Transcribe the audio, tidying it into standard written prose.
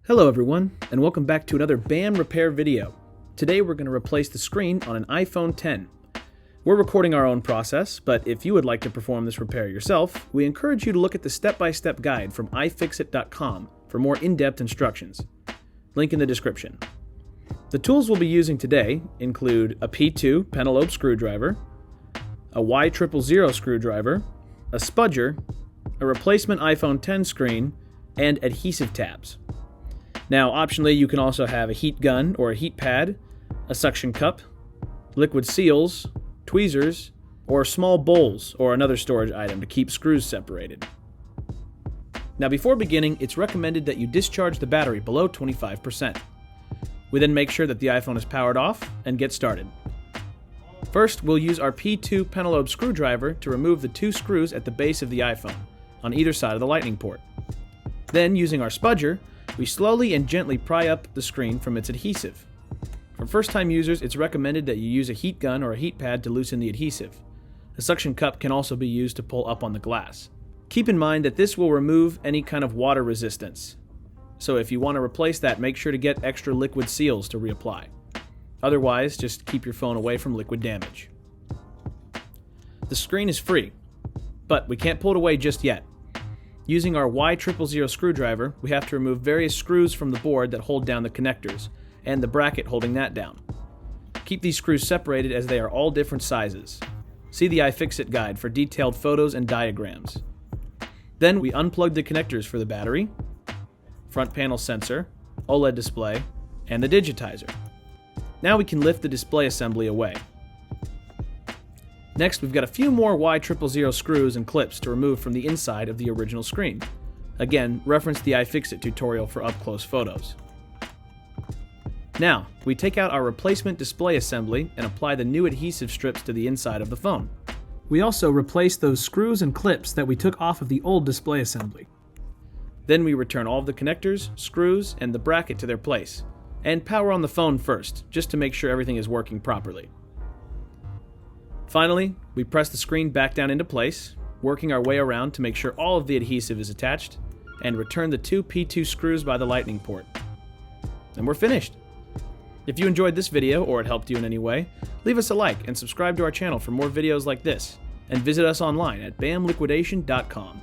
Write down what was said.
Hello everyone, and welcome back to another BAM repair video. Today we're going to replace the screen on an iPhone X. We're recording our own process, but if you would like to perform this repair yourself, we encourage you to look at the step-by-step guide from ifixit.com for more in-depth instructions. Link in the description. The tools we'll be using today include a P2 pentalobe screwdriver, a Y000 screwdriver, a spudger, a replacement iPhone X screen, and adhesive tabs. Now, optionally, you can also have a heat gun or a heat pad, a suction cup, liquid seals, tweezers, or small bowls or another storage item to keep screws separated. Now, before beginning, it's recommended that you discharge the battery below 25%. We then make sure that the iPhone is powered off and get started. First, we'll use our P2 pentalobe screwdriver to remove the two screws at the base of the iPhone, on either side of the lightning port. Then, using our spudger, we slowly and gently pry up the screen from its adhesive. For first-time users, it's recommended that you use a heat gun or a heat pad to loosen the adhesive. A suction cup can also be used to pull up on the glass. Keep in mind that this will remove any kind of water resistance. So if you want to replace that, make sure to get extra liquid seals to reapply. Otherwise, just keep your phone away from liquid damage. The screen is free, but we can't pull it away just yet. Using our Y000 screwdriver, we have to remove various screws from the board that hold down the connectors, and the bracket holding that down. Keep these screws separated as they are all different sizes. See the iFixit guide for detailed photos and diagrams. Then we unplug the connectors for the battery, front panel sensor, OLED display, and the digitizer. Now we can lift the display assembly away. Next, we've got a few more Y000 screws and clips to remove from the inside of the original screen. Again, reference the iFixit tutorial for up-close photos. Now, we take out our replacement display assembly and apply the new adhesive strips to the inside of the phone. We also replace those screws and clips that we took off of the old display assembly. Then we return all of the connectors, screws, and the bracket to their place, and power on the phone first, just to make sure everything is working properly. Finally, we press the screen back down into place, working our way around to make sure all of the adhesive is attached, and return the two P2 screws by the lightning port. And we're finished! If you enjoyed this video or it helped you in any way, leave us a like and subscribe to our channel for more videos like this, and visit us online at bamliquidation.com.